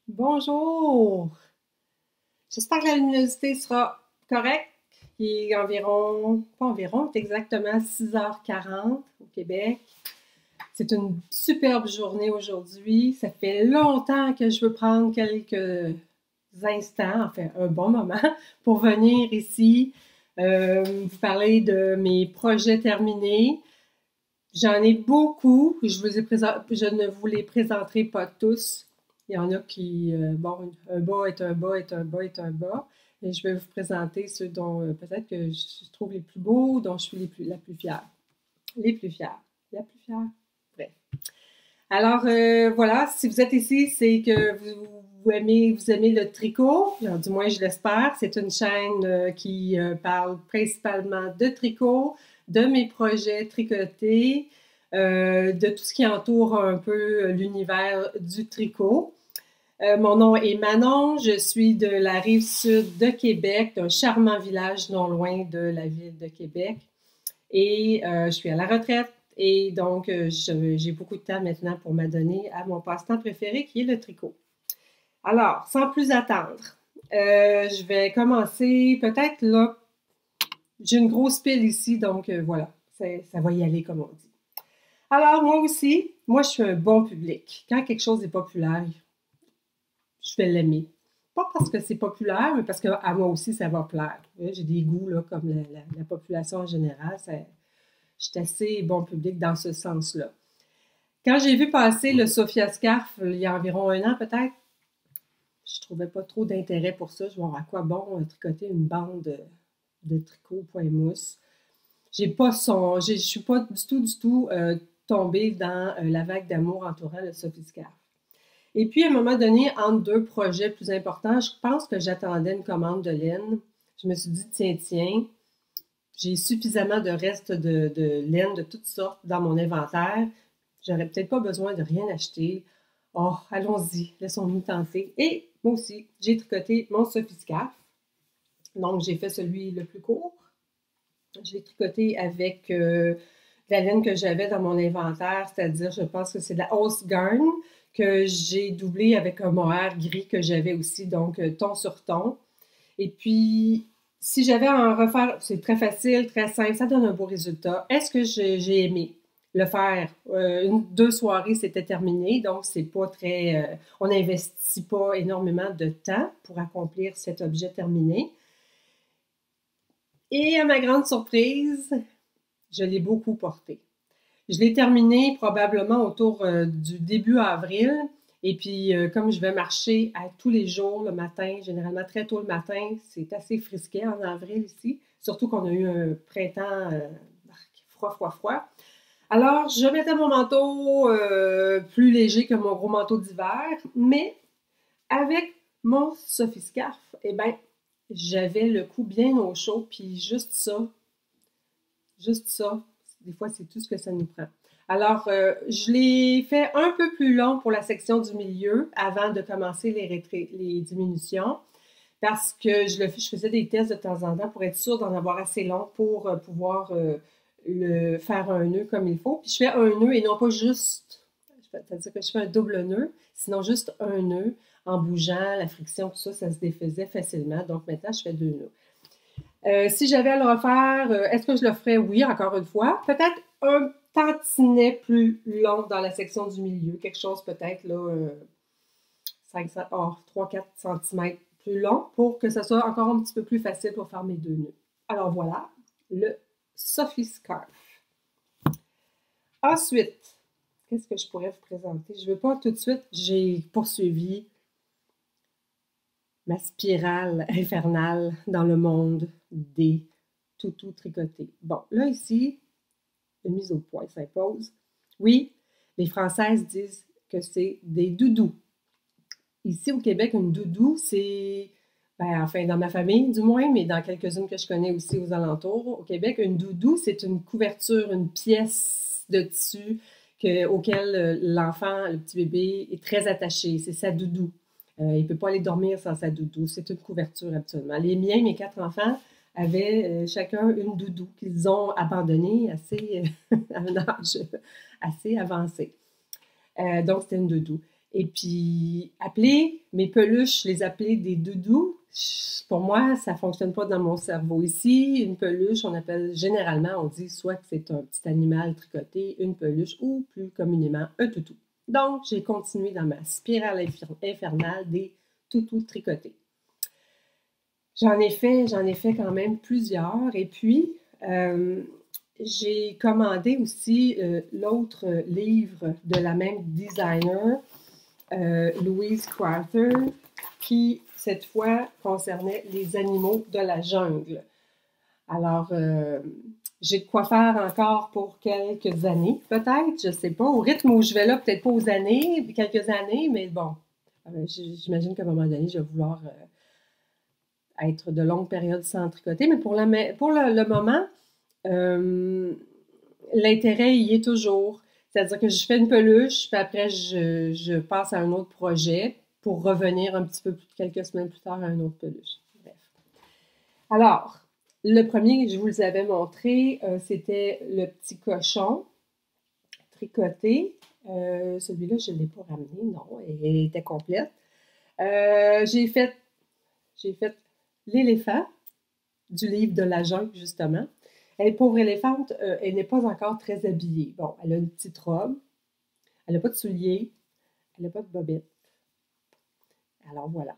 Bonjour! J'espère que la luminosité sera correcte. Il est environ, pas environ, c'est exactement 6h40 au Québec. C'est une superbe journée aujourd'hui. Ça fait longtemps que je veux prendre quelques instants, enfin un bon moment, pour venir ici vous parler de mes projets terminés. J'en ai beaucoup. Je ne vous les présenterai pas tous. Il y en a qui, bon, un bas est un bas est un bas est un bas. Et je vais vous présenter ceux dont peut-être que je trouve les plus beaux, dont je suis la plus fière. Les plus fiers. La plus fière. Bref. Alors, voilà, si vous êtes ici, c'est que vous aimez le tricot. Alors, du moins, je l'espère. C'est une chaîne qui parle principalement de tricot, de mes projets tricotés, de tout ce qui entoure un peu l'univers du tricot. Mon nom est Manon, je suis de la rive sud de Québec, d'un charmant village non loin de la ville de Québec. Et je suis à la retraite et donc j'ai beaucoup de temps maintenant pour m'adonner à mon passe-temps préféré qui est le tricot. Alors, sans plus attendre, je vais commencer peut-être là. J'ai une grosse pile ici, donc voilà, ça va y aller comme on dit. Alors, moi aussi, moi je suis un bon public. Quand quelque chose est populaire, je vais l'aimer. Pas parce que c'est populaire, mais parce qu'à moi aussi, ça va plaire. J'ai des goûts là, comme la population en général. Je suis assez bon public dans ce sens-là. Quand j'ai vu passer le Sophia Scarf, il y a environ un an peut-être, je trouvais pas trop d'intérêt pour ça. Je me disais, à quoi bon tricoter une bande de tricot point mousse. Je suis pas du tout tombée dans la vague d'amour entourant le Sophie Scarf. Et puis, à un moment donné, entre deux projets plus importants, je pense que j'attendais une commande de laine. Je me suis dit, tiens, j'ai suffisamment de restes de laine de toutes sortes dans mon inventaire. J'aurais peut-être pas besoin de rien acheter. Oh, allons-y, laissons-nous tenter. Et moi aussi, j'ai tricoté mon Sophie Scarf. Donc, j'ai fait celui le plus court. Je l'ai tricoté avec la laine que j'avais dans mon inventaire, c'est-à-dire, je pense que c'est de la Hauss Garn que j'ai doublé avec un mohair gris que j'avais aussi, donc ton sur ton. Et puis, si j'avais à en refaire, c'est très facile, très simple, ça donne un beau résultat. Est-ce que j'ai aimé le faire? Deux soirées, c'était terminé, donc c'est pas très... on n'investit pas énormément de temps pour accomplir cet objet terminé. Et à ma grande surprise, je l'ai beaucoup porté. Je l'ai terminé probablement autour du début avril. Et puis, comme je vais marcher à tous les jours le matin, généralement très tôt le matin, c'est assez frisquet en avril ici, surtout qu'on a eu un printemps froid. Alors, je mettais mon manteau plus léger que mon gros manteau d'hiver, mais avec mon Sophie Scarf, eh bien, j'avais le cou bien au chaud, puis juste ça, des fois, c'est tout ce que ça nous prend. Alors, je l'ai fait un peu plus long pour la section du milieu avant de commencer les diminutions parce que je faisais des tests de temps en temps pour être sûre d'en avoir assez long pour pouvoir le faire un nœud comme il faut. Puis je fais un nœud et non pas juste, c'est-à-dire que je fais un double nœud, sinon juste un nœud en bougeant, la friction, tout ça, ça se défaisait facilement. Donc maintenant, je fais deux nœuds. Si j'avais à le refaire, est-ce que je le ferais? Oui, encore une fois. Peut-être un tantinet plus long dans la section du milieu. Quelque chose peut-être là, 3-4 cm plus long pour que ça soit encore un petit peu plus facile pour faire mes deux nœuds. Alors voilà, le Sophie Scarf. Ensuite, qu'est-ce que je pourrais vous présenter? Je ne veux pas tout de suite, j'ai poursuivi ma spirale infernale dans le monde des toutous tricotés. Bon, là ici, une mise au point s'impose. Oui, les Françaises disent que c'est des doudous. Ici au Québec, une doudou, c'est, ben, enfin dans ma famille du moins, mais dans quelques-unes que je connais aussi aux alentours, au Québec, une doudou, c'est une couverture, une pièce de tissu auquel l'enfant, le petit bébé, est très attaché. C'est sa doudou. Il ne peut pas aller dormir sans sa doudou. C'est une couverture absolument. Les miens, mes 4 enfants, avaient chacun une doudou qu'ils ont abandonnée assez, à un âge assez avancé. Donc, c'était une doudou. Et puis, appeler mes peluches, les appeler des doudous, pour moi, ça ne fonctionne pas dans mon cerveau. Ici, une peluche, on appelle généralement, on dit soit que c'est un petit animal tricoté, une peluche, ou plus communément, un toutou. Donc, j'ai continué dans ma spirale infernale des toutous tricotés. J'en ai fait quand même plusieurs. Et puis, j'ai commandé aussi l'autre livre de la même designer, Louise Crowther, qui, cette fois, concernait les animaux de la jungle. Alors, j'ai de quoi faire encore pour quelques années, peut-être, je ne sais pas. Au rythme où je vais là, peut-être pas aux années, quelques années, mais bon, j'imagine qu'à un moment donné, je vais vouloir être de longues périodes sans tricoter. Mais pour le moment, l'intérêt y est toujours. C'est-à-dire que je fais une peluche, puis après, je passe à un autre projet pour revenir un petit peu quelques semaines plus tard à un autre peluche. Bref. Alors, le premier que je vous avais montré, c'était le petit cochon tricoté. Celui-là, je ne l'ai pas ramené, non, elle était complète. J'ai fait l'éléphant du livre de la jungle, justement. Elle, pauvre éléphante, elle n'est pas encore très habillée. Bon, elle a une petite robe, elle n'a pas de souliers, elle n'a pas de bobette. Alors voilà.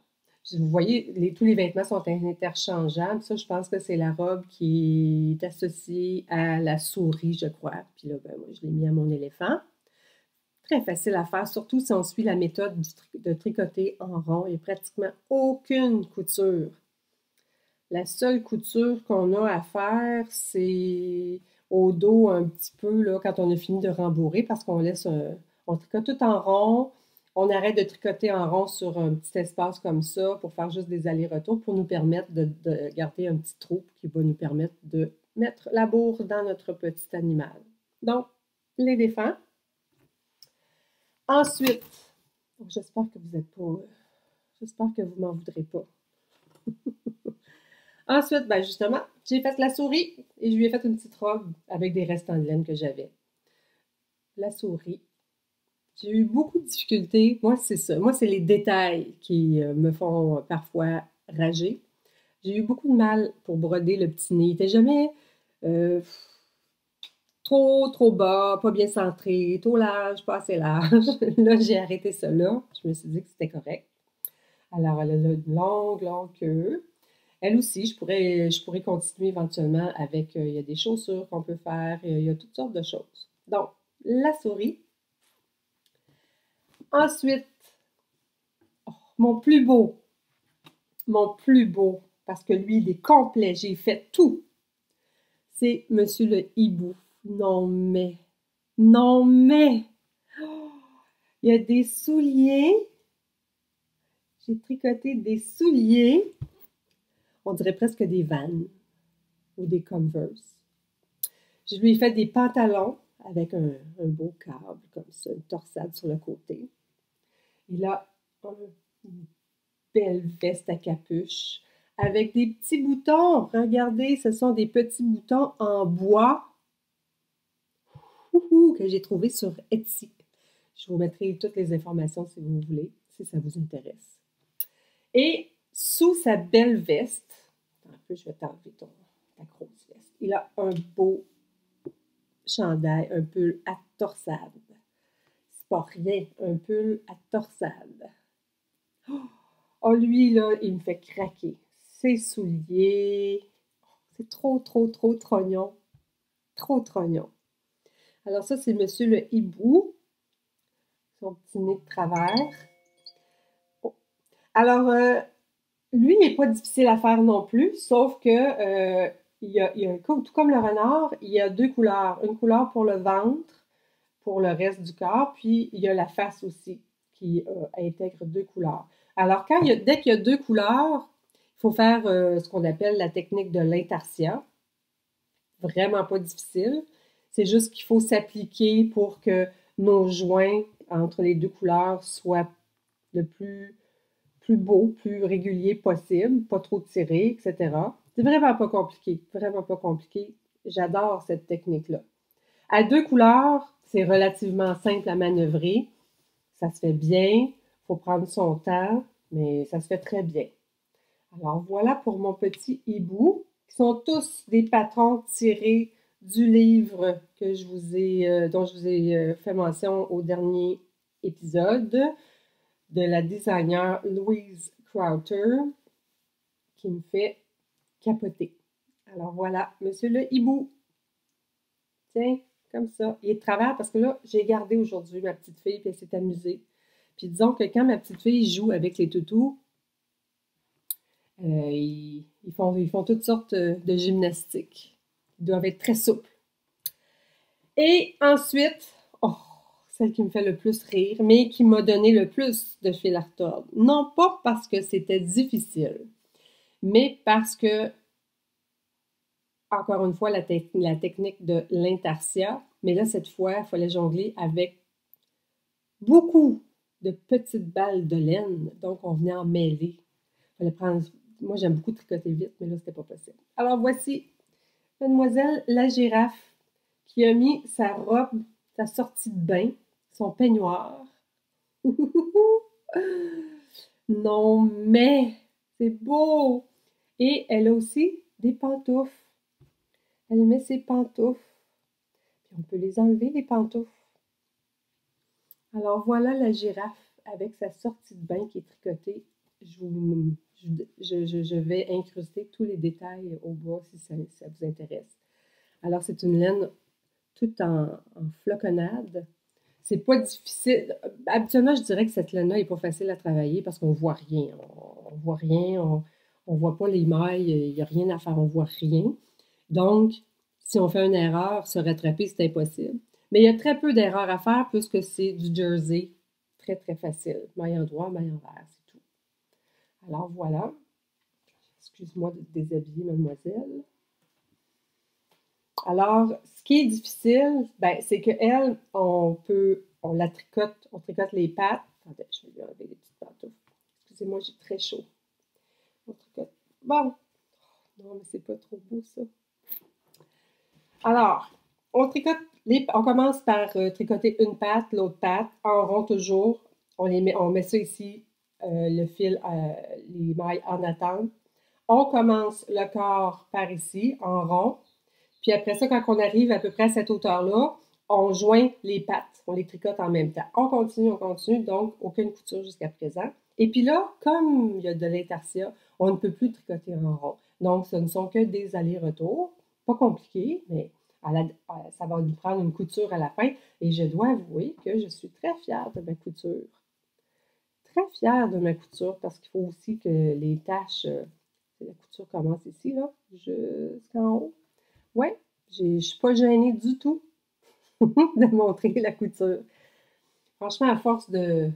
Vous voyez, tous les vêtements sont interchangeables. Ça, je pense que c'est la robe qui est associée à la souris, je crois. Puis là, ben, moi, je l'ai mis à mon éléphant. Très facile à faire, surtout si on suit la méthode de tricoter en rond. Il n'y a pratiquement aucune couture. La seule couture qu'on a à faire, c'est au dos un petit peu, là, quand on a fini de rembourrer, parce qu'on on tricote tout en rond. On arrête de tricoter en rond sur un petit espace comme ça pour faire juste des allers-retours pour nous permettre de garder un petit trou qui va nous permettre de mettre la bourre dans notre petit animal. Donc, l'éléphant. Ensuite, j'espère que vous n'êtes pas... J'espère que vous ne m'en voudrez pas. Ensuite, ben justement, j'ai fait la souris et je lui ai fait une petite robe avec des restants de laine que j'avais. La souris. J'ai eu beaucoup de difficultés. Moi, c'est ça. Moi, c'est les détails qui me font parfois rager. J'ai eu beaucoup de mal pour broder le petit nez. Il n'était jamais trop bas, pas bien centré, trop large, pas assez large. Là, j'ai arrêté ça là. Je me suis dit que c'était correct. Alors, elle a une longue queue. Elle aussi, je pourrais continuer éventuellement avec, il y a des chaussures qu'on peut faire, il y a toutes sortes de choses. Donc, la souris. Ensuite, mon plus beau, parce que lui, il est complet, j'ai fait tout. C'est Monsieur le Hibou. Non mais, il y a des souliers. J'ai tricoté des souliers. On dirait presque des Vans ou des Converse. Je lui ai fait des pantalons avec un beau câble comme ça, une torsade sur le côté. Il a une belle veste à capuche avec des petits boutons. Regardez, ce sont des petits boutons en bois que j'ai trouvé sur Etsy. Je vous mettrai toutes les informations si vous voulez, si ça vous intéresse. Et sous sa belle veste, un peu, je vais t'enlever ta grosse veste, il a un beau chandail, un pull à torsade. C'est pas rien, un pull à torsade. Oh, lui, là, il me fait craquer. Ses souliers, c'est trop trognon. Trop trognon. Alors ça, c'est Monsieur le Hibou. Son petit nez de travers. Oh. Alors, lui, il n'est pas difficile à faire non plus, sauf que tout comme le renard, il y a deux couleurs. Une couleur pour le ventre, pour le reste du corps, puis il y a la face aussi qui intègre deux couleurs. Alors, dès qu'il y a deux couleurs, il faut faire ce qu'on appelle la technique de l'intarsia. Vraiment pas difficile. C'est juste qu'il faut s'appliquer pour que nos joints entre les deux couleurs soient le plus beau, plus régulier possible, pas trop tiré, etc. C'est vraiment pas compliqué, vraiment pas compliqué. J'adore cette technique-là. À deux couleurs, c'est relativement simple à manœuvrer. Ça se fait bien, il faut prendre son temps, mais ça se fait très bien. Alors voilà pour mon petit hibou, qui sont tous des patrons tirés du livre que je vous ai, dont je vous ai fait mention au dernier épisode de la designer Louise Crowther, qui me fait capoter. Alors voilà, monsieur le hibou. Tiens, comme ça. Il est de travers parce que là, j'ai gardé aujourd'hui ma petite fille, puis elle s'est amusée. Puis disons que quand ma petite fille joue avec les toutous, ils font toutes sortes de gymnastiques. Ils doivent être très souples. Et ensuite, oh, celle qui me fait le plus rire, mais qui m'a donné le plus de fil à retordre. Non pas parce que c'était difficile, mais parce que, encore une fois, la technique de l'intarsia, mais là, cette fois, il fallait jongler avec beaucoup de petites balles de laine, donc on venait en mêler. Il fallait prendre. Moi, j'aime beaucoup tricoter vite, mais là, c'était pas possible. Alors, voici Mademoiselle la girafe qui a mis sa robe, sa sortie de bain, son peignoir. Non, mais c'est beau! Et elle a aussi des pantoufles. Elle met ses pantoufles. Puis on peut les enlever, les pantoufles. Alors voilà la girafe avec sa sortie de bain qui est tricotée. Je vais incruster tous les détails au bas si ça vous intéresse. Alors c'est une laine toute en floconnade. C'est pas difficile. Habituellement, je dirais que cette laine-là n'est pas facile à travailler parce qu'on voit rien. On voit rien, on voit pas les mailles, il n'y a rien à faire, on voit rien. Donc, si on fait une erreur, se rattraper, c'est impossible. Mais il y a très peu d'erreurs à faire puisque c'est du jersey. Très, très facile. Maille en droit, maille envers, c'est tout. Alors voilà. Excuse-moi de te déshabiller, mademoiselle. Alors, ce qui est difficile, c'est qu'elle, on tricote les pattes. Attendez, je vais lui enlever les petites pantoufles. Excusez-moi, j'ai très chaud. On tricote. Bon. Non, mais c'est pas trop beau, ça. Alors, on commence par tricoter une patte, l'autre patte, en rond toujours. On met ça ici, le fil, les mailles en attente. On commence le corps par ici, en rond. Puis après ça, quand on arrive à peu près à cette hauteur-là, on joint les pattes. On les tricote en même temps. On continue, donc aucune couture jusqu'à présent. Et puis là, comme il y a de l'intarsia, on ne peut plus tricoter en rond. Donc, ce ne sont que des allers-retours. Pas compliqué, mais ça va nous prendre une couture à la fin. Et je dois avouer que je suis très fière de ma couture. Très fière de ma couture parce qu'il faut aussi que les taches, la couture commence ici, là, jusqu'en haut. Oui, je ne suis pas gênée du tout de montrer la couture. Franchement, à force d'en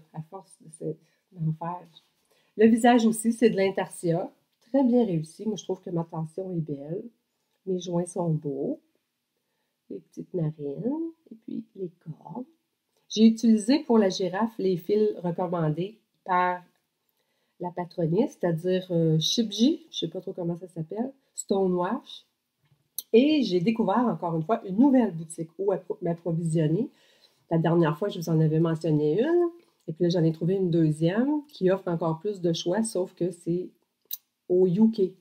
faire. Le visage aussi, c'est de l'intarsia. Très bien réussi. Moi, je trouve que ma tension est belle. Mes joints sont beaux. Les petites narines. Et puis, les cordes. J'ai utilisé pour la girafe les fils recommandés par la patroniste, c'est-à-dire Shipji, je ne sais pas trop comment ça s'appelle, Stonewash. Et j'ai découvert, encore une fois, une nouvelle boutique où m'approvisionner. La dernière fois, je vous en avais mentionné une. Et puis là, j'en ai trouvé une deuxième qui offre encore plus de choix, sauf que c'est au UK.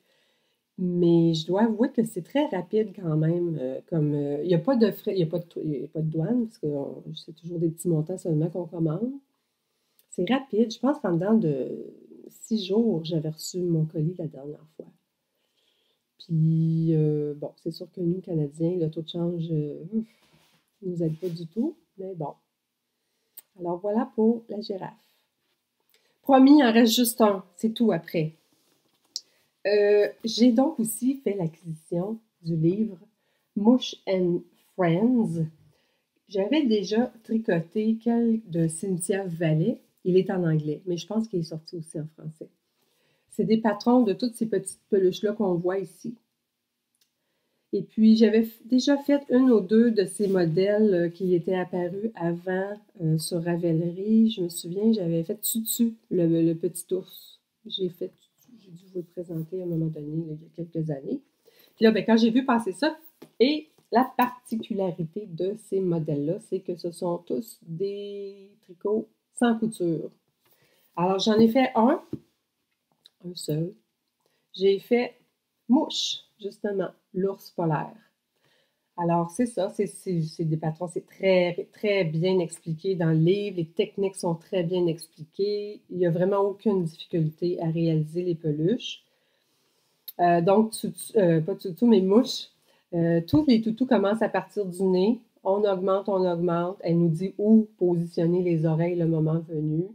Mais je dois avouer que c'est très rapide quand même. Il n'y a pas de frais, il n'y a pas de douane, parce que c'est toujours des petits montants seulement qu'on commande. C'est rapide. Je pense qu'en dedans de 6 jours, j'avais reçu mon colis la dernière fois. Puis, bon, c'est sûr que nous, Canadiens, le taux de change ne nous aide pas du tout, mais bon. Alors, voilà pour la girafe. Promis, il en reste juste un. C'est tout après. J'ai donc aussi fait l'acquisition du livre Moosh and Friends. J'avais déjà tricoté de Cynthia Vallée. Il est en anglais, mais je pense qu'il est sorti aussi en français. C'est des patrons de toutes ces petites peluches-là qu'on voit ici. Et puis, j'avais déjà fait une ou deux de ces modèles qui étaient apparus avant sur Ravelry. Je me souviens, j'avais fait Tutu, le petit ours. J'ai dû vous le présenter à un moment donné, il y a quelques années. Puis là, quand j'ai vu passer ça, et la particularité de ces modèles-là, c'est que ce sont tous des tricots sans couture. Alors, j'en ai fait un seul. J'ai fait mouche, justement, l'ours polaire. Alors, c'est ça, c'est des patrons, c'est très, très bien expliqué dans le livre. Les techniques sont très bien expliquées. Il n'y a vraiment aucune difficulté à réaliser les peluches. Donc, pas tutu, mais mouche. Tous les toutous commencent à partir du nez. On augmente, on augmente. Elle nous dit où positionner les oreilles le moment venu.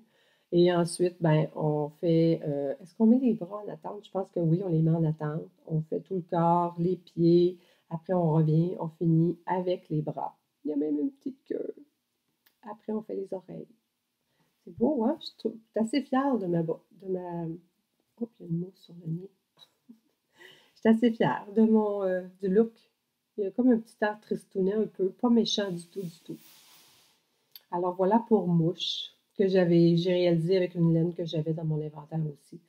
Et ensuite, ben, on fait... est-ce qu'on met les bras en attente? Je pense que oui, on les met en attente. On fait tout le corps, les pieds. Après, on revient, on finit avec les bras. Il y a même une petite queue. Après, on fait les oreilles. C'est beau, hein? Je suis assez fière de ma... Oh, il y a une mousse sur le nez. Je suis assez fière de du look. Il y a comme un petit air tristounet un peu, pas méchant du tout, du tout. Alors voilà pour mouche, que j'ai réalisé avec une laine que j'avais dans mon inventaire aussi.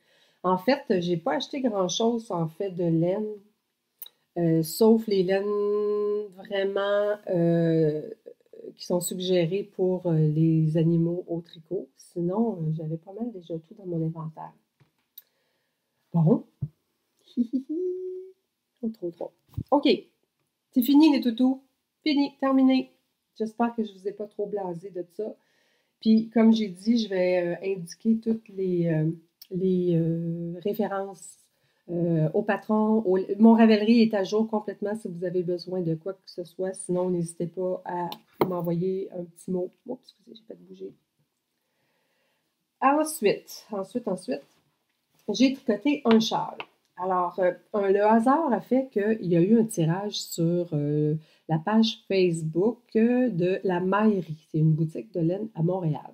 En fait, j'ai pas acheté grand-chose en fait de laine, sauf les laines vraiment qui sont suggérées pour les animaux au tricot. Sinon, j'avais pas mal déjà tout dans mon inventaire. Bon. Trop. OK. C'est fini les toutous. Fini, terminé. J'espère que je ne vous ai pas trop blasé de ça. Puis, comme j'ai dit, je vais indiquer toutes les références au patron. Mon Ravelry est à jour complètement si vous avez besoin de quoi que ce soit. Sinon, n'hésitez pas à m'envoyer un petit mot. Oups, excusez, j'ai pas de bouger. Ensuite, j'ai tricoté un châle. Alors, le hasard a fait qu'il y a eu un tirage sur la page Facebook de la Maillerie. C'est une boutique de laine à Montréal.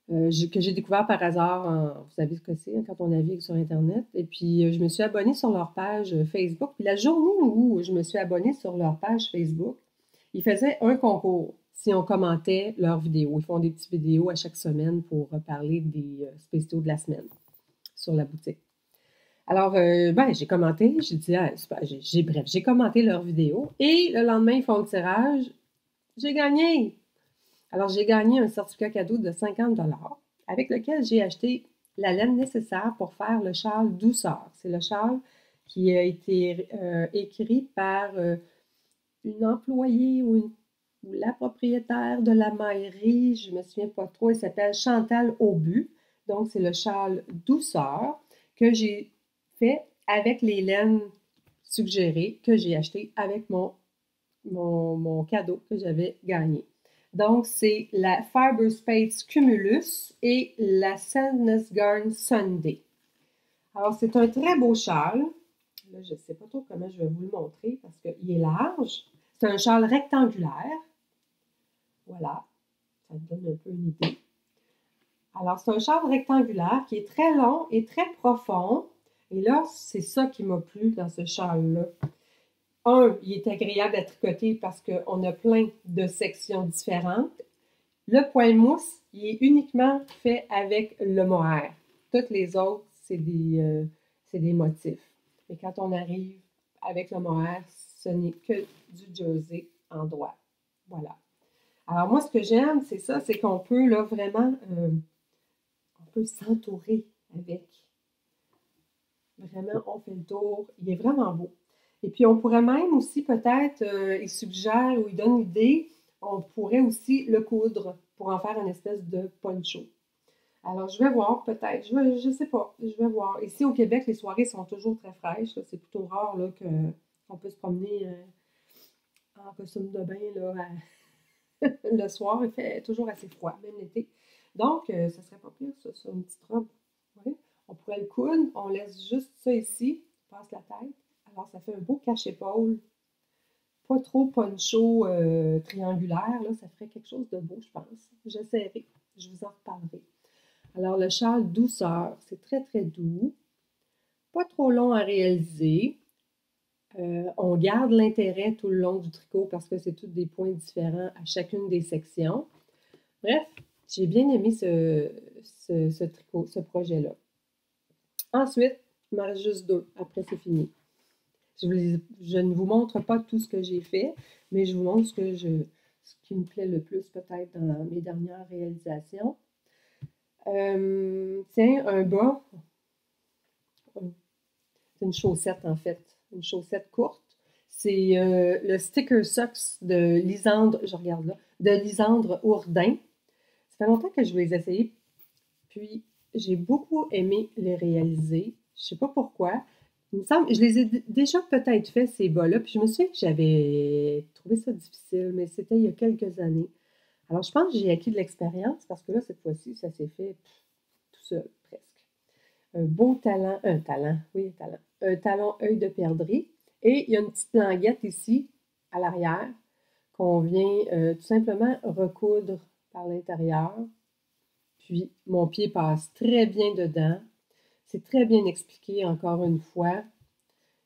Que j'ai découvert par hasard, vous savez ce que c'est, hein, quand on navigue sur Internet. Et puis, je me suis abonnée sur leur page Facebook. Puis la journée où je me suis abonnée sur leur page Facebook, ils faisaient un concours si on commentait leurs vidéos. Ils font des petites vidéos à chaque semaine pour parler des spéciaux de la semaine sur la boutique. Alors, j'ai commenté, j'ai dit, j'ai commenté leur vidéo et le lendemain, ils font le tirage. J'ai gagné! Alors, j'ai gagné un certificat cadeau de 50 avec lequel j'ai acheté la laine nécessaire pour faire le châle douceur. C'est le châle qui a été écrit par une employée ou la propriétaire de la maillerie, je ne me souviens pas trop, elle s'appelle Chantal Aubu. Donc, c'est le châle douceur que j'ai fait avec les laines suggérées que j'ai achetées avec mon cadeau que j'avais gagné. Donc, c'est la Fiber Space Cumulus et la Sadness Garn Sunday. Alors, c'est un très beau châle. Là, je ne sais pas trop comment je vais vous le montrer parce qu'il est large. C'est un châle rectangulaire. Voilà, ça te donne un peu une idée. Alors, c'est un châle rectangulaire qui est très long et très profond. Et là, c'est ça qui m'a plu dans ce châle-là. Il est agréable à tricoter parce qu'on a plein de sections différentes. Le point mousse, il est uniquement fait avec le mohair. Toutes les autres, c'est des motifs. Mais quand on arrive avec le mohair, ce n'est que du jersey en droit. Voilà. Alors moi, ce que j'aime, c'est ça, c'est qu'on peut là vraiment, on peut s'entourer avec. Vraiment, on fait le tour. Il est vraiment beau. Et puis, on pourrait même aussi peut-être, il suggère ou il donne l'idée, on pourrait aussi le coudre pour en faire une espèce de poncho. Alors, je vais voir peut-être. Je ne sais pas. Je vais voir. Ici, au Québec, les soirées sont toujours très fraîches. C'est plutôt rare là, qu'on peut se promener en costume de bain là, le soir. Il fait toujours assez froid, même l'été. Donc, ça serait pas pire, ça, sur une petite robe. Ouais. On pourrait le coudre. On laisse juste ça ici. On passe la tête. Alors, ça fait un beau cache-épaule. Pas trop poncho triangulaire. Là, ça ferait quelque chose de beau, je pense. J'essaierai. Je vous en reparlerai. Alors, le châle douceur, c'est très, très doux. Pas trop long à réaliser. On garde l'intérêt tout le long du tricot parce que c'est tous des points différents à chacune des sections. Bref, j'ai bien aimé ce tricot, ce projet-là. Ensuite, il m'en reste juste 2. Après, c'est fini. Je ne vous montre pas tout ce que j'ai fait, mais je vous montre ce ce qui me plaît le plus peut-être dans mes dernières réalisations. Tiens, un bas, c'est une chaussette en fait, une chaussette courte. C'est le Sticker Socks de Lisandre, je regarde là, de Lisandre Ourdin. Ça fait longtemps que je vais les essayer, puis j'ai beaucoup aimé les réaliser. Je sais pas pourquoi. Il me semble, je les ai déjà peut-être fait ces bas-là, puis je me souviens que j'avais trouvé ça difficile, mais c'était il y a quelques années. Alors je pense que j'ai acquis de l'expérience parce que là, cette fois-ci, ça s'est fait tout seul, presque. Un beau talent, oui, un talent. Un talon œil de perdrix. Et il y a une petite languette ici, à l'arrière, qu'on vient tout simplement recoudre par l'intérieur. Puis mon pied passe très bien dedans. C'est très bien expliqué encore une fois.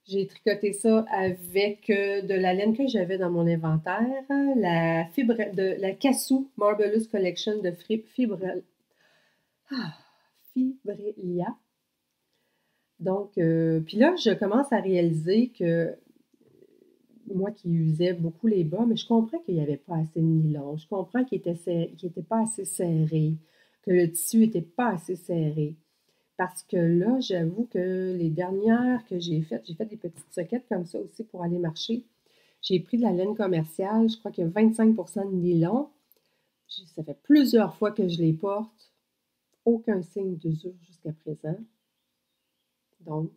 J'ai tricoté ça avec de la laine que j'avais dans mon inventaire, la fibre de la Cassou Marvelous Collection de Fibrelia. Donc, puis là, je commence à réaliser que moi qui usais beaucoup les bas, mais je comprends qu'il n'y avait pas assez de nylon. Je comprends qu'il était pas assez serré, que le tissu n'était pas assez serré. Parce que là, j'avoue que les dernières que j'ai fait des petites soquettes comme ça aussi pour aller marcher. J'ai pris de la laine commerciale, je crois qu'il y a 25% de nylon. Ça fait plusieurs fois que je les porte. Aucun signe d'usure jusqu'à présent. Donc,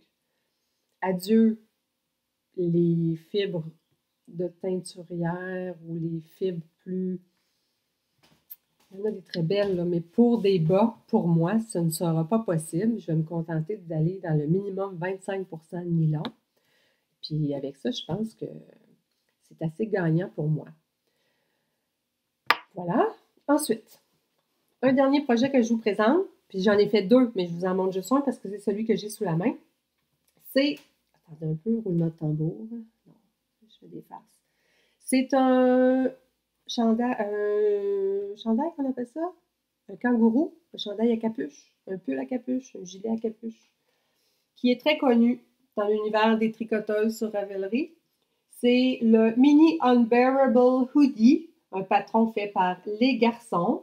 adieu les fibres de teinturière ou les fibres plus... Il y en a des très belles, là, mais pour des bas, pour moi, ce ne sera pas possible. Je vais me contenter d'aller dans le minimum 25% de nylon. Puis avec ça, je pense que c'est assez gagnant pour moi. Voilà. Ensuite, un dernier projet que je vous présente, puis j'en ai fait deux, mais je vous en montre juste un parce que c'est celui que j'ai sous la main. C'est... Attendez un peu, roulement de tambour. Non, je fais des farces. C'est un chandail, qu'on appelle ça? Un kangourou, un chandail à capuche, un pull à capuche, un gilet à capuche, qui est très connu dans l'univers des tricoteuses sur Ravelry. C'est le Mini Unbearable Hoodie, un patron fait par les garçons.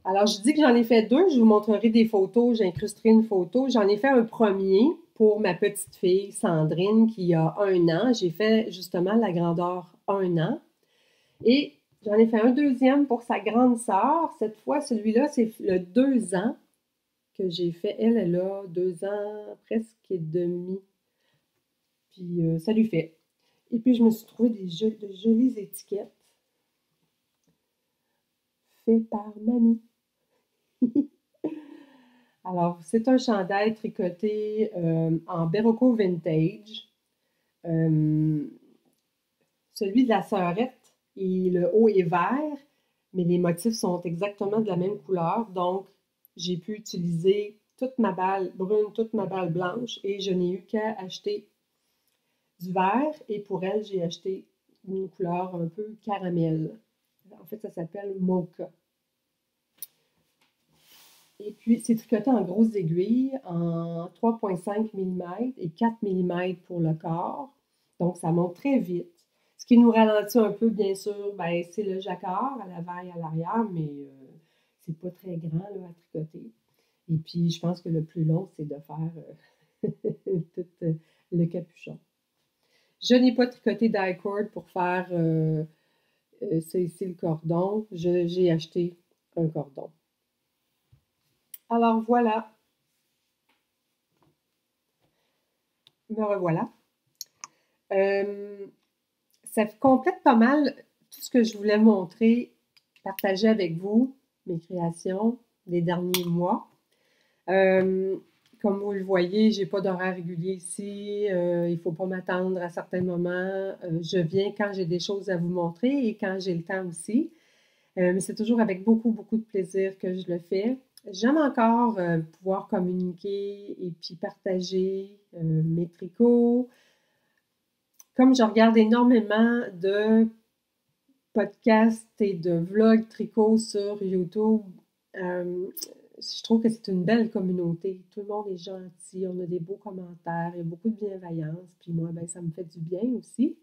Alors, je dis que j'en ai fait deux, je vous montrerai des photos, j'incrusterai une photo. J'en ai fait un premier pour ma petite fille Sandrine qui a 1 an. J'ai fait justement la grandeur 1 an. Et j'en ai fait un deuxième pour sa grande sœur. Cette fois, celui-là, c'est le 2 ans que j'ai fait. Elle a 2 ans presque et demi. Puis ça lui fait. Et puis, je me suis trouvé de jolies étiquettes faites par mamie. Alors, c'est un chandail tricoté en Berroco Vintage. Celui de la sœurette, le haut est vert, mais les motifs sont exactement de la même couleur. Donc, j'ai pu utiliser toute ma balle brune, toute ma balle blanche et je n'ai eu qu'à acheter du vert. Et pour elle, j'ai acheté une couleur un peu caramel. En fait, ça s'appelle Mocha. Et puis, c'est tricoté en grosses aiguilles, en 3,5 mm et 4 mm pour le corps. Donc, ça monte très vite. Ce qui nous ralentit un peu, bien sûr, ben, c'est le jacquard à l'avant et à l'arrière, mais c'est pas très grand là, à tricoter. Et puis, je pense que le plus long, c'est de faire tout le capuchon. Je n'ai pas tricoté die-cord pour faire c'est ici le cordon. J'ai acheté un cordon. Alors voilà, me revoilà. Ça complète pas mal tout ce que je voulais montrer, partager avec vous, mes créations des derniers mois. Comme vous le voyez, j'ai pas d'horaire régulier ici. Il ne faut pas m'attendre à certains moments. Je viens quand j'ai des choses à vous montrer et quand j'ai le temps aussi. Mais c'est toujours avec beaucoup, beaucoup de plaisir que je le fais. J'aime encore pouvoir communiquer et puis partager mes tricots. Comme je regarde énormément de podcasts et de vlogs tricot sur YouTube, je trouve que c'est une belle communauté. Tout le monde est gentil, on a des beaux commentaires, il y a beaucoup de bienveillance. Puis moi, ben, ça me fait du bien aussi.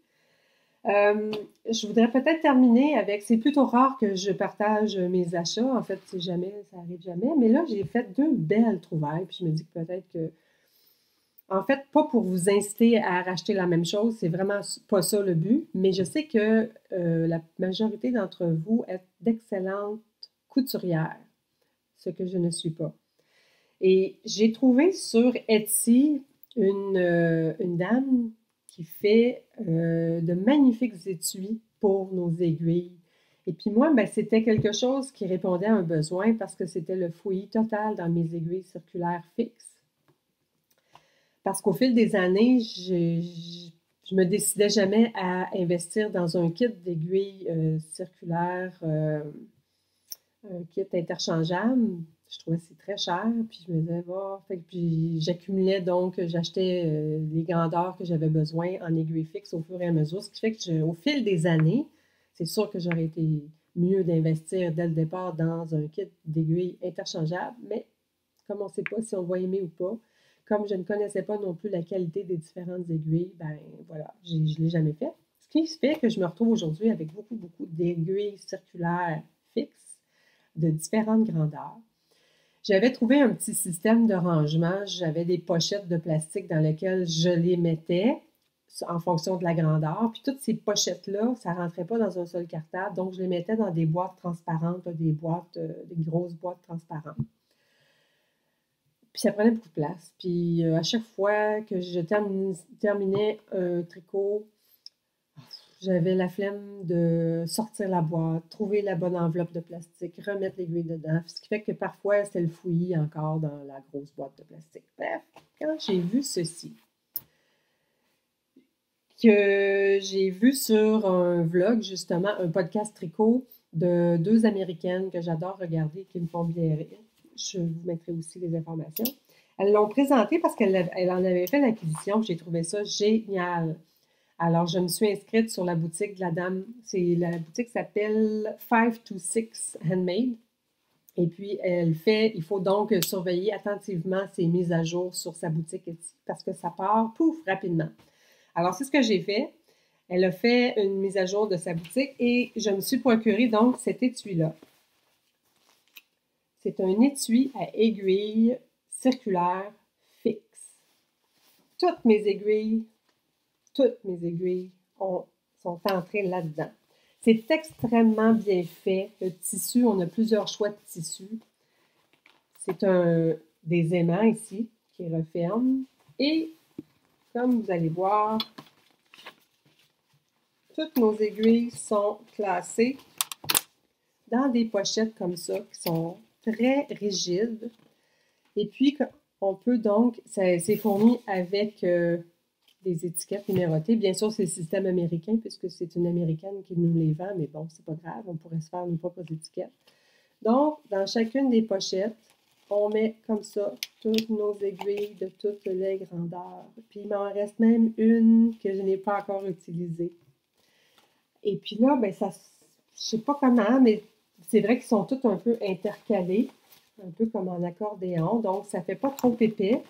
Je voudrais peut-être terminer avec, c'est plutôt rare que je partage mes achats, en fait, c'est jamais, ça arrive jamais, mais là, j'ai fait deux belles trouvailles, puis je me dis que peut-être que, en fait, pas pour vous inciter à racheter la même chose, c'est vraiment pas ça le but, mais je sais que la majorité d'entre vous êtes d'excellentes couturières, ce que je ne suis pas. Et j'ai trouvé sur Etsy une dame qui fait de magnifiques étuis pour nos aiguilles. Et puis moi, ben, c'était quelque chose qui répondait à un besoin parce que c'était le fouillis total dans mes aiguilles circulaires fixes. Parce qu'au fil des années, je me décidais jamais à investir dans un kit d'aiguilles circulaires, un kit interchangeable. Je trouvais que c'est très cher, puis je me disais, oh, puis j'accumulais donc, j'achetais les grandeurs que j'avais besoin en aiguilles fixes au fur et à mesure, ce qui fait que au fil des années, c'est sûr que j'aurais été mieux d'investir dès le départ dans un kit d'aiguilles interchangeables, mais comme on ne sait pas si on va aimer ou pas, comme je ne connaissais pas non plus la qualité des différentes aiguilles, ben voilà, je ne l'ai jamais fait. Ce qui fait que je me retrouve aujourd'hui avec beaucoup, beaucoup d'aiguilles circulaires fixes de différentes grandeurs. J'avais trouvé un petit système de rangement. J'avais des pochettes de plastique dans lesquelles je les mettais en fonction de la grandeur. Puis toutes ces pochettes-là, ça ne rentrait pas dans un seul cartable. Donc, je les mettais dans des boîtes transparentes, des grosses boîtes transparentes. Puis ça prenait beaucoup de place. Puis à chaque fois que je terminais un tricot, j'avais la flemme de sortir la boîte, trouver la bonne enveloppe de plastique, remettre l'aiguille dedans. Ce qui fait que parfois, c'était le fouillis encore dans la grosse boîte de plastique. Bref, quand j'ai vu ceci, que j'ai vu sur un vlog, justement, un podcast tricot de deux Américaines que j'adore regarder, qui me font bien rire. Je vous mettrai aussi les informations. Elles l'ont présenté parce qu'elle en avait fait l'acquisition. J'ai trouvé ça génial. Alors, je me suis inscrite sur la boutique de la dame. La boutique s'appelle 526 Handmade. Et puis, il faut donc surveiller attentivement ses mises à jour sur sa boutique Etsy parce que ça part, pouf, rapidement. Alors, c'est ce que j'ai fait. Elle a fait une mise à jour de sa boutique et je me suis procuré donc cet étui-là. C'est un étui à aiguille circulaire fixe. Toutes mes aiguilles sont entrées là-dedans. C'est extrêmement bien fait. Le tissu, on a plusieurs choix de tissu. C'est des aimants ici qui referment. Et comme vous allez voir, toutes nos aiguilles sont classées dans des pochettes comme ça qui sont très rigides. Et puis, on peut donc, c'est fourni avec des étiquettes numérotées. Bien sûr, c'est le système américain puisque c'est une Américaine qui nous les vend, mais bon, c'est pas grave, on pourrait se faire nos propres étiquettes. Donc, dans chacune des pochettes, on met comme ça toutes nos aiguilles de toutes les grandeurs. Puis, il m'en reste même une que je n'ai pas encore utilisée. Et puis là, ben ça, je sais pas comment, mais c'est vrai qu'ils sont tous un peu intercalés, un peu comme en accordéon, donc ça fait pas trop épais.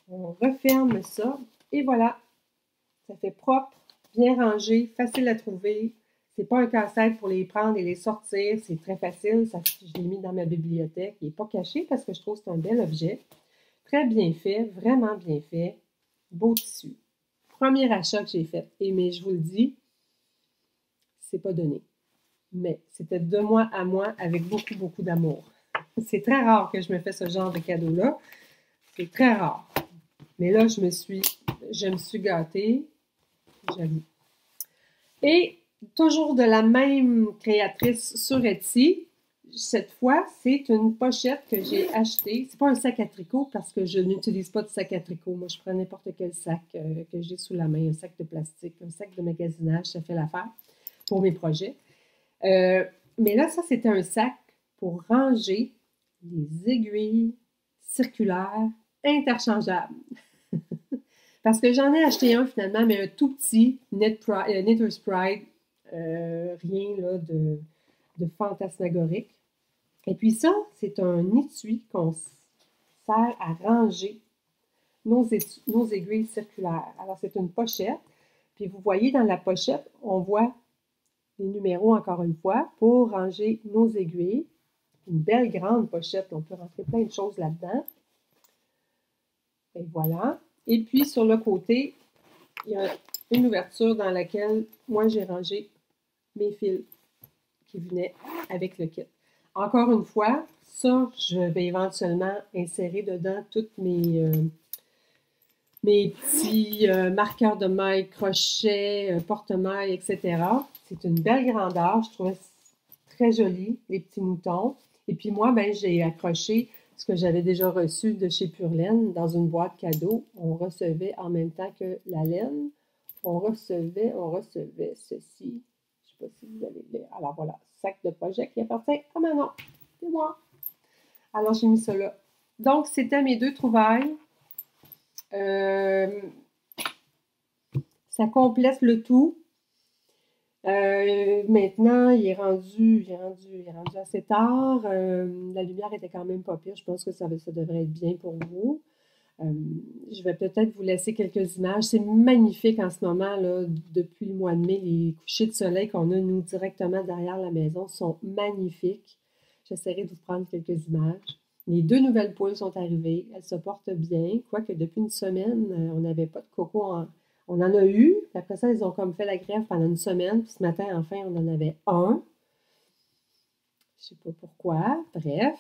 On referme ça et voilà, ça fait propre, bien rangé, facile à trouver. C'est pas un casse-tête pour les prendre et les sortir, c'est très facile. Ça, je l'ai mis dans ma bibliothèque. Il n'est pas caché parce que je trouve que c'est un bel objet. Très bien fait, vraiment bien fait. Beau tissu. Premier achat que j'ai fait. Mais je vous le dis, c'est pas donné. Mais c'était de moi à moi avec beaucoup, beaucoup d'amour. C'est très rare que je me fais ce genre de cadeau-là. C'est très rare. Mais là, je me suis gâtée, j'avoue. Et toujours de la même créatrice sur Etsy, cette fois, c'est une pochette que j'ai achetée. C'est pas un sac à tricot parce que je n'utilise pas de sac à tricot. Moi, je prends n'importe quel sac que j'ai sous la main, un sac de plastique, un sac de magasinage, ça fait l'affaire pour mes projets. Mais là, ça, c'était un sac pour ranger les aiguilles circulaires interchangeables. Parce que j'en ai acheté un finalement, mais un tout petit Knitter's Pride, rien là de fantasmagorique. Et puis ça, c'est un étui qu'on sert à ranger nos aiguilles circulaires. Alors, c'est une pochette. Puis vous voyez dans la pochette, on voit les numéros encore une fois pour ranger nos aiguilles. Une belle grande pochette, on peut rentrer plein de choses là-dedans. Et voilà. Et puis sur le côté, il y a une ouverture dans laquelle moi j'ai rangé mes fils qui venaient avec le kit. Encore une fois, ça, je vais éventuellement insérer dedans toutes mes petits marqueurs de mailles, crochets, porte-mailles, etc. C'est une belle grandeur, je trouvais très joli, les petits moutons. Et puis moi, ben, j'ai accroché ce que j'avais déjà reçu de chez Pure Laine dans une boîte cadeau. On recevait en même temps que la laine, on recevait ceci. Je ne sais pas si vous allez le lire. Alors voilà, sac de projet qui appartient à Manon. C'est moi. Alors j'ai mis ça là. Donc c'était mes deux trouvailles. Ça complète le tout. Maintenant, il est rendu assez tard. La lumière était quand même pas pire. Je pense que ça devrait être bien pour vous. Je vais peut-être vous laisser quelques images. C'est magnifique en ce moment, là, depuis le mois de mai. Les couchers de soleil qu'on a, nous, directement derrière la maison sont magnifiques. J'essaierai de vous prendre quelques images. Les deux nouvelles poules sont arrivées. Elles se portent bien. Quoique depuis une semaine, on n'avait pas de coco On en a eu. Après ça, ils ont comme fait la grève pendant une semaine. Puis ce matin, enfin, on en avait un. Je ne sais pas pourquoi. Bref.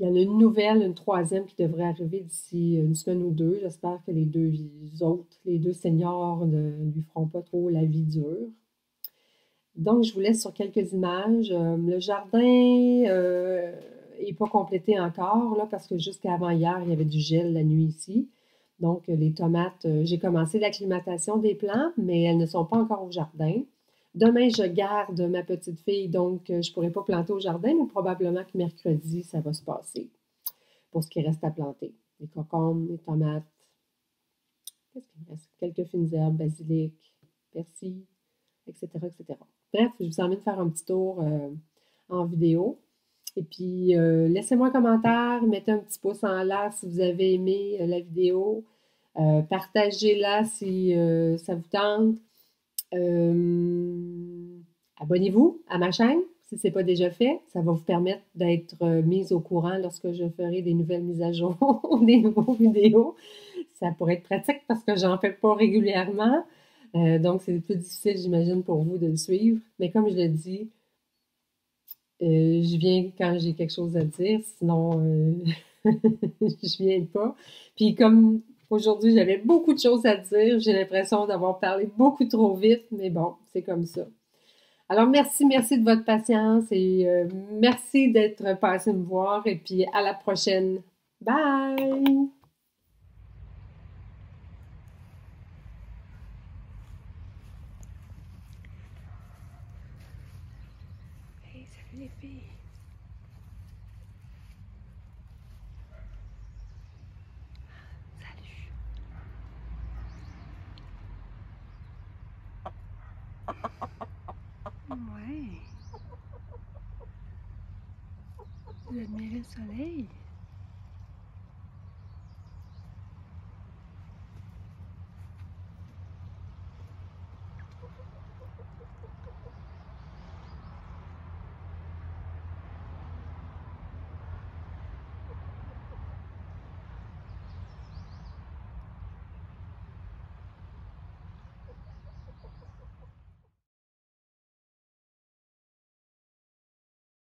Il y en a une nouvelle, une troisième qui devrait arriver d'ici une semaine ou deux. J'espère que les deux seniors ne lui feront pas trop la vie dure. Donc, je vous laisse sur quelques images. Le jardin n'est pas complété encore, là, parce que jusqu'à avant hier, il y avait du gel la nuit ici. Donc, les tomates, j'ai commencé l'acclimatation des plantes, mais elles ne sont pas encore au jardin. Demain, je garde ma petite fille, donc je ne pourrai pas planter au jardin, mais probablement que mercredi, ça va se passer pour ce qui reste à planter. Les concombres, les tomates. Qu'est-ce qu'il me reste? Quelques fines herbes, basilic, persil, etc., etc. Bref, je vous emmène faire un petit tour en vidéo. Et puis, laissez-moi un commentaire, mettez un petit pouce en l'air si vous avez aimé la vidéo. Partagez-la si ça vous tente. Abonnez-vous à ma chaîne si ce n'est pas déjà fait. Ça va vous permettre d'être mis au courant lorsque je ferai des nouvelles mises à jour, des nouveaux vidéos. Ça pourrait être pratique parce que j'en fais pas régulièrement. Donc, c'est plus difficile, j'imagine, pour vous de le suivre. Mais comme je le dis, je viens quand j'ai quelque chose à dire, sinon je viens pas. Puis comme aujourd'hui, j'avais beaucoup de choses à dire, j'ai l'impression d'avoir parlé beaucoup trop vite, mais bon, c'est comme ça. Alors merci de votre patience et merci d'être passé me voir et puis à la prochaine. Bye! Hey, salut les filles! Salut! Ouais! Vous admirez le soleil?